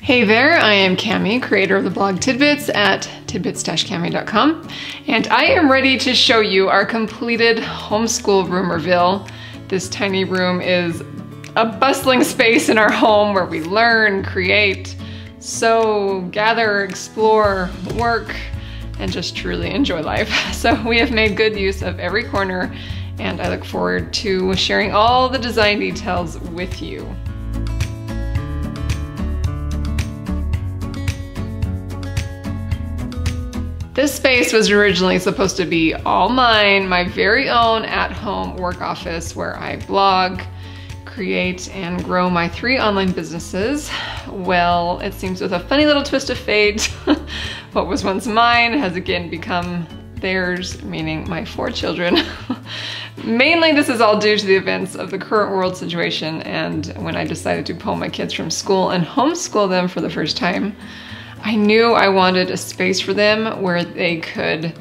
Hey there, I am Cami, creator of the blog Tidbits at tidbits-cami.com, and I am ready to show you our completed homeschool room reveal. This tiny room is a bustling space in our home where we learn, create, sew, gather, explore, work, and just truly enjoy life. So we have made good use of every corner, and I look forward to sharing all the design details with you. This space was originally supposed to be all mine, my very own at-home work office where I blog, create, and grow my 3 online businesses. Well, it seems with a funny little twist of fate, what was once mine has again become theirs, meaning my 4 children. Mainly this is all due to the events of the current world situation, and when I decided to pull my kids from school and homeschool them for the first time, I knew I wanted a space for them where they could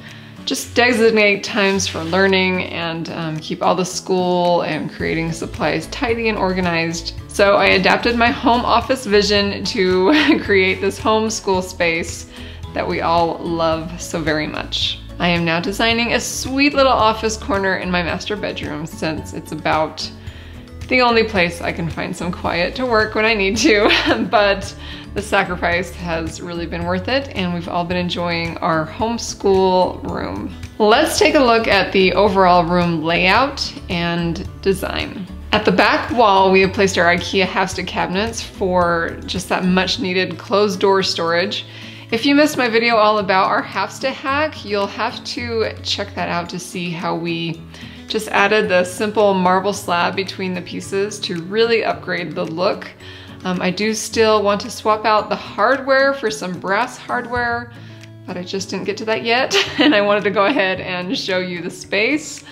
just designate times for learning and keep all the school and creating supplies tidy and organized. So I adapted my home office vision to create this homeschool space that we all love so very much. I am now designing a sweet little office corner in my master bedroom since it's about the only place I can find some quiet to work when I need to, but the sacrifice has really been worth it, and we've all been enjoying our homeschool room. Let's take a look at the overall room layout and design. At the back wall, we have placed our IKEA half-stick cabinets for just that much needed closed door storage. If you missed my video all about our half-stick hack, you'll have to check that out to see how we just added the simple marble slab between the pieces to really upgrade the look. I do still want to swap out the hardware for some brass hardware, but I just didn't get to that yet, and I wanted to go ahead and show you the space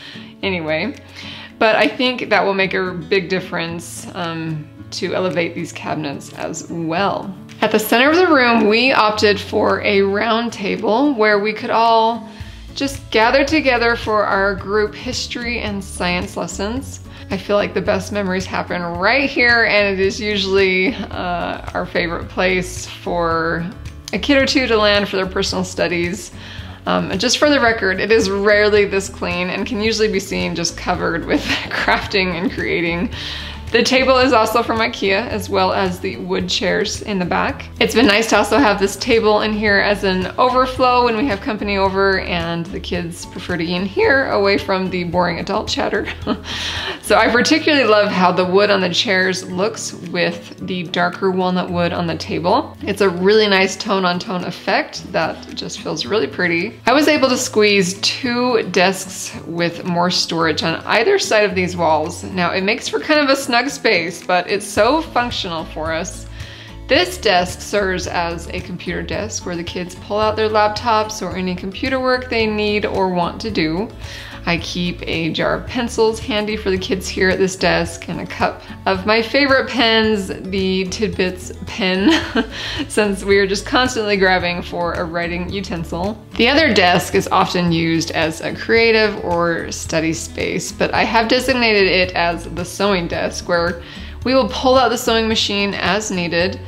anyway. But I think that will make a big difference to elevate these cabinets as well. At the center of the room, we opted for a round table where we could all just gather together for our group history and science lessons. I feel like the best memories happen right here, and it is usually our favorite place for a kid or two to land for their personal studies. And just for the record, it is rarely this clean and can usually be seen just covered with crafting and creating. The table is also from IKEA, as well as the wood chairs in the back. It's been nice to also have this table in here as an overflow when we have company over, and the kids prefer to eat in here away from the boring adult chatter. So I particularly love how the wood on the chairs looks with the darker walnut wood on the table. It's a really nice tone-on-tone effect that just feels really pretty. I was able to squeeze 2 desks with more storage on either side of these walls. Now it makes for kind of a snug space, but it's so functional for us. This desk serves as a computer desk where the kids pull out their laptops or any computer work they need or want to do. I keep a jar of pencils handy for the kids here at this desk and a cup of my favorite pens, the Tidbits pen, since we are just constantly grabbing for a writing utensil. The other desk is often used as a creative or study space, but I have designated it as the sewing desk where we will pull out the sewing machine as needed.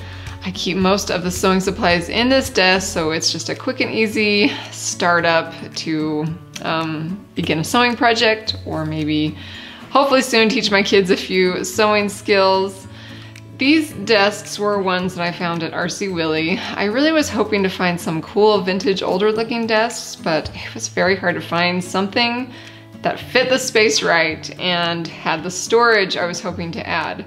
I keep most of the sewing supplies in this desk, so it's just a quick and easy startup to begin a sewing project, or maybe hopefully soon teach my kids a few sewing skills. These desks were ones that I found at RC Willey. I really was hoping to find some cool vintage older looking desks, but it was very hard to find something that fit the space right and had the storage I was hoping to add.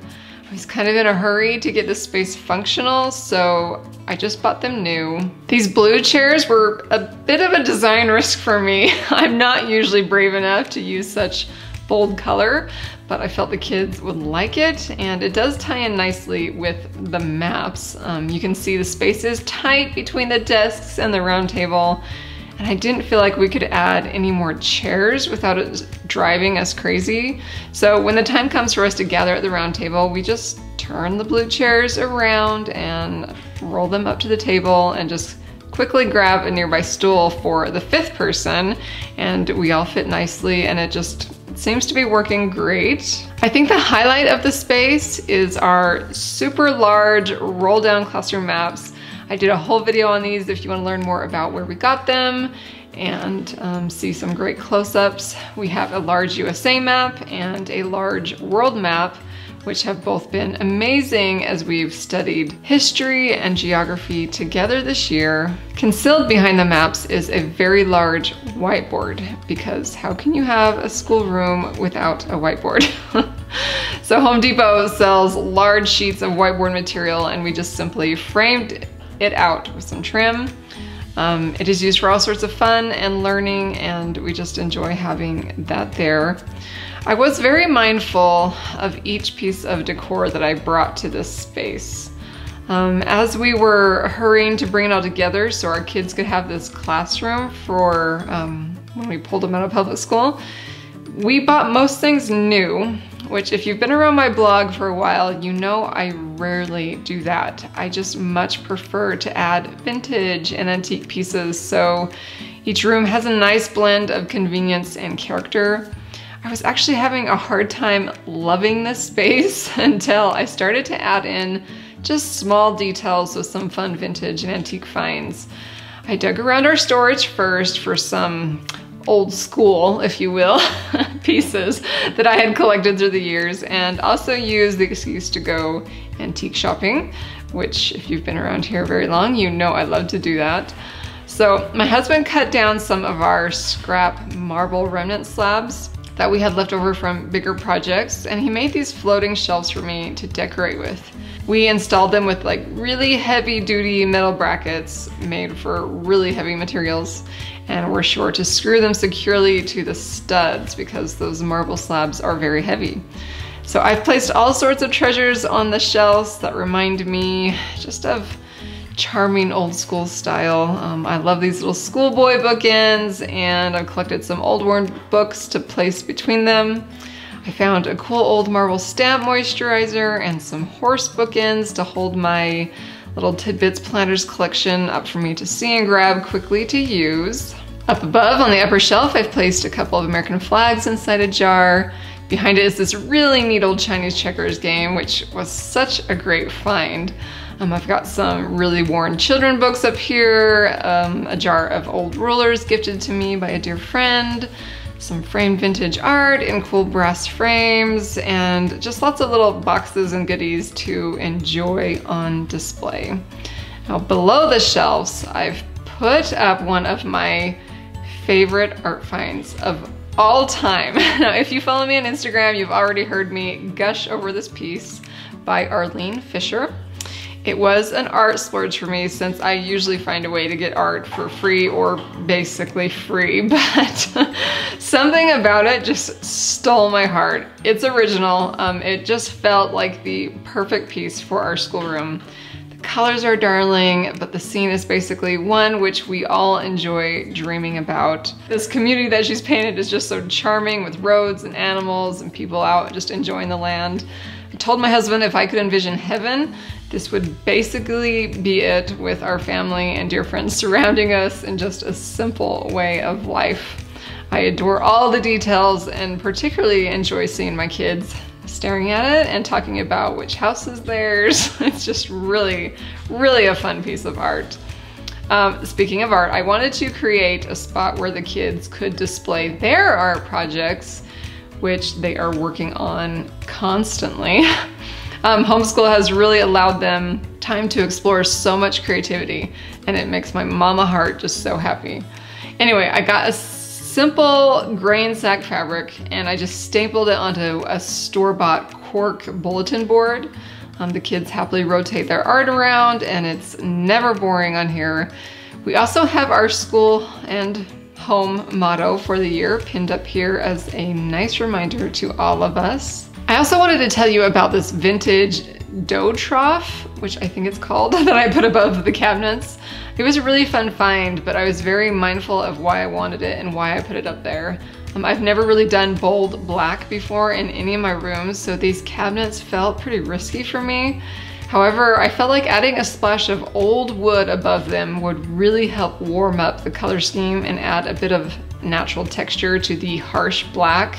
I was kind of in a hurry to get this space functional, so I just bought them new. These blue chairs were a bit of a design risk for me. I'm not usually brave enough to use such bold color, but I felt the kids would like it, and it does tie in nicely with the maps. You can see the space is tight between the desks and the round table, and I didn't feel like we could add any more chairs without it driving us crazy. So when the time comes for us to gather at the round table, we just turn the blue chairs around and roll them up to the table and just quickly grab a nearby stool for the 5th person, and we all fit nicely, and it's it seems to be working great. I think the highlight of the space is our super large roll down classroom maps. I did a whole video on these if you want to learn more about where we got them and see some great close-ups. We have a large USA map and a large world map, which have both been amazing as we've studied history and geography together this year. Concealed behind the maps is a very large whiteboard, because how can you have a schoolroom without a whiteboard? So Home Depot sells large sheets of whiteboard material, and we just simply framed it out with some trim. It is used for all sorts of fun and learning, and we just enjoy having that there. I was very mindful of each piece of decor that I brought to this space. As we were hurrying to bring it all together so our kids could have this classroom for when we pulled them out of public school, we bought most things new, which if you've been around my blog for a while, you know I rarely do that. I just much prefer to add vintage and antique pieces, so each room has a nice blend of convenience and character. I was actually having a hard time loving this space until I started to add in just small details with some fun vintage and antique finds. I dug around our storage first for some old school, if you will, pieces that I had collected through the years, and also used the excuse to go antique shopping, which if you've been around here very long, you know I love to do that. So my husband cut down some of our scrap marble remnant slabs that we had left over from bigger projects, and he made these floating shelves for me to decorate with. We installed them with like really heavy duty metal brackets made for really heavy materials, and we're sure to screw them securely to the studs because those marble slabs are very heavy. So I've placed all sorts of treasures on the shelves that remind me just of charming old school style. I love these little schoolboy bookends, and I've collected some old worn books to place between them. I found a cool old marble stamp moisturizer and some horse bookends to hold my little tidbits planners collection up for me to see and grab quickly to use. Up above on the upper shelf, I've placed a couple of American flags inside a jar. Behind it is this really neat old Chinese checkers game, which was such a great find. I've got some really worn children books up here, a jar of old rulers gifted to me by a dear friend, some framed vintage art in cool brass frames, and just lots of little boxes and goodies to enjoy on display. Now below the shelves, I've put up one of my favorite art finds of all time. Now if you follow me on Instagram, you've already heard me gush over this piece by Arlene Fisher. It was an art splurge for me, since I usually find a way to get art for free or basically free, but something about it just stole my heart. It's original. It just felt like the perfect piece for our schoolroom. The colors are darling, but the scene is basically one which we all enjoy dreaming about. This community that she's painted is just so charming, with roads and animals and people out just enjoying the land. I told my husband if I could envision heaven, this would basically be it, with our family and dear friends surrounding us in just a simple way of life. I adore all the details and particularly enjoy seeing my kids staring at it and talking about which house is theirs. It's just really, really a fun piece of art. Speaking of art, I wanted to create a spot where the kids could display their art projects, which they are working on constantly. Homeschool has really allowed them time to explore so much creativity, and it makes my mama heart just so happy. Anyway, I got a simple grain sack fabric, and I just stapled it onto a store-bought cork bulletin board. The kids happily rotate their art around, and it's never boring on here. We also have our school and home motto for the year pinned up here as a nice reminder to all of us. I also wanted to tell you about this vintage dough trough, which I think it's called, that I put above the cabinets. It was a really fun find, but I was very mindful of why I wanted it and why I put it up there. I've never really done bold black before in any of my rooms, so these cabinets felt pretty risky for me. However, I felt like adding a splash of old wood above them would really help warm up the color scheme and add a bit of natural texture to the harsh black.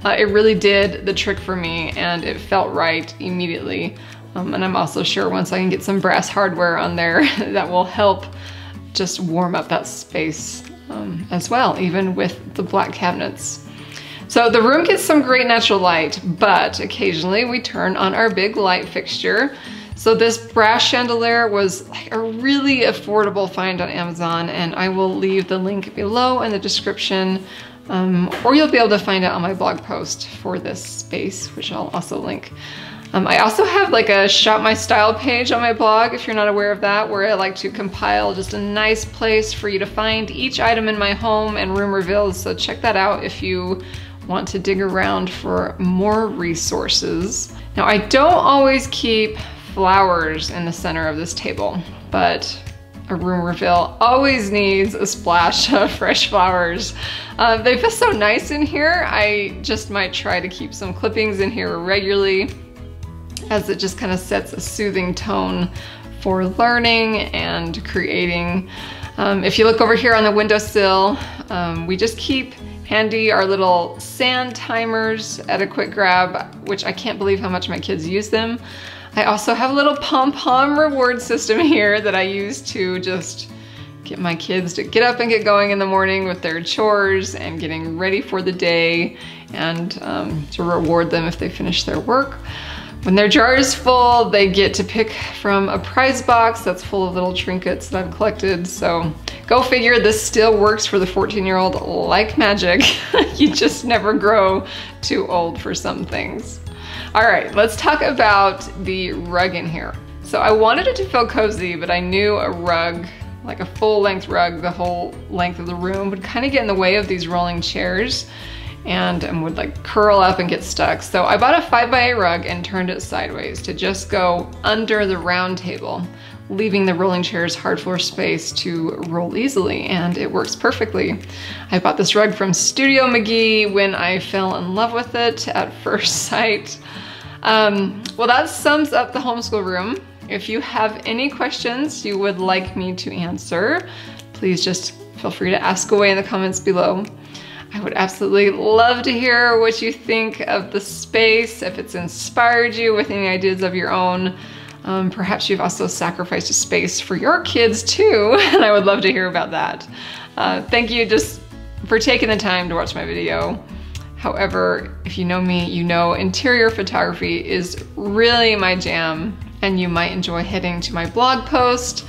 It really did the trick for me, and it felt right immediately. And I'm also sure once I can get some brass hardware on there, that will help just warm up that space as well, even with the black cabinets. So the room gets some great natural light, but occasionally we turn on our big light fixture. So this brass chandelier was like a really affordable find on Amazon, and I will leave the link below in the description, or you'll be able to find it on my blog post for this space, which I'll also link. I also have like a Shop My Style page on my blog, if you're not aware of that, where I like to compile just a nice place for you to find each item in my home and room reveals. So check that out if you want to dig around for more resources. Now, I don't always keep flowers in the center of this table, but a room reveal always needs a splash of fresh flowers. They feel so nice in here. I just might try to keep some clippings in here regularly, as it just kind of sets a soothing tone for learning and creating. If you look over here on the windowsill, we just keep handy our little sand timers at a quick grab, which I can't believe how much my kids use them. I also have a little pom-pom reward system here that I use to just get my kids to get up and get going in the morning with their chores and getting ready for the day, and to reward them if they finish their work. When their jar is full, they get to pick from a prize box that's full of little trinkets that I've collected. So go figure, this still works for the 14-year-old like magic. You just never grow too old for some things. All right, let's talk about the rug in here. So I wanted it to feel cozy, but I knew a rug, like a full-length rug, the whole length of the room, would kind of get in the way of these rolling chairs and would like curl up and get stuck. So I bought a 5x8 rug and turned it sideways to just go under the round table, leaving the rolling chairs hard floor space to roll easily, and it works perfectly. I bought this rug from Studio McGee when I fell in love with it at first sight. Well, that sums up the homeschool room. If you have any questions you would like me to answer, please just feel free to ask away in the comments below. I would absolutely love to hear what you think of the space, if it's inspired you with any ideas of your own. Perhaps you've also sacrificed a space for your kids too, and I would love to hear about that. Thank you just for taking the time to watch my video. However, if you know me, you know interior photography is really my jam, and you might enjoy heading to my blog post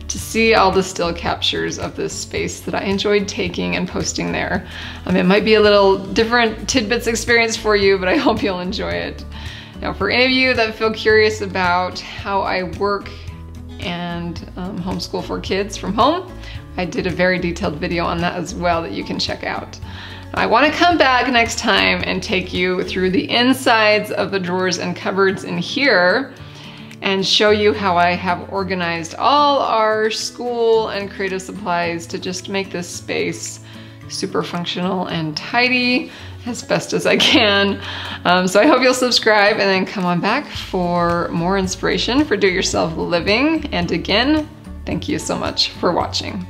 to see all the still captures of this space that I enjoyed taking and posting there. It might be a little different tidbits experience for you, but I hope you'll enjoy it. Now, for any of you that feel curious about how I work and homeschool for kids from home, I did a very detailed video on that as well that you can check out. I want to come back next time and take you through the insides of the drawers and cupboards in here and show you how I have organized all our school and creative supplies to just make this space super functional and tidy as best as I can. So I hope you'll subscribe and then come on back for more inspiration for do-it-yourself living. And again, thank you so much for watching.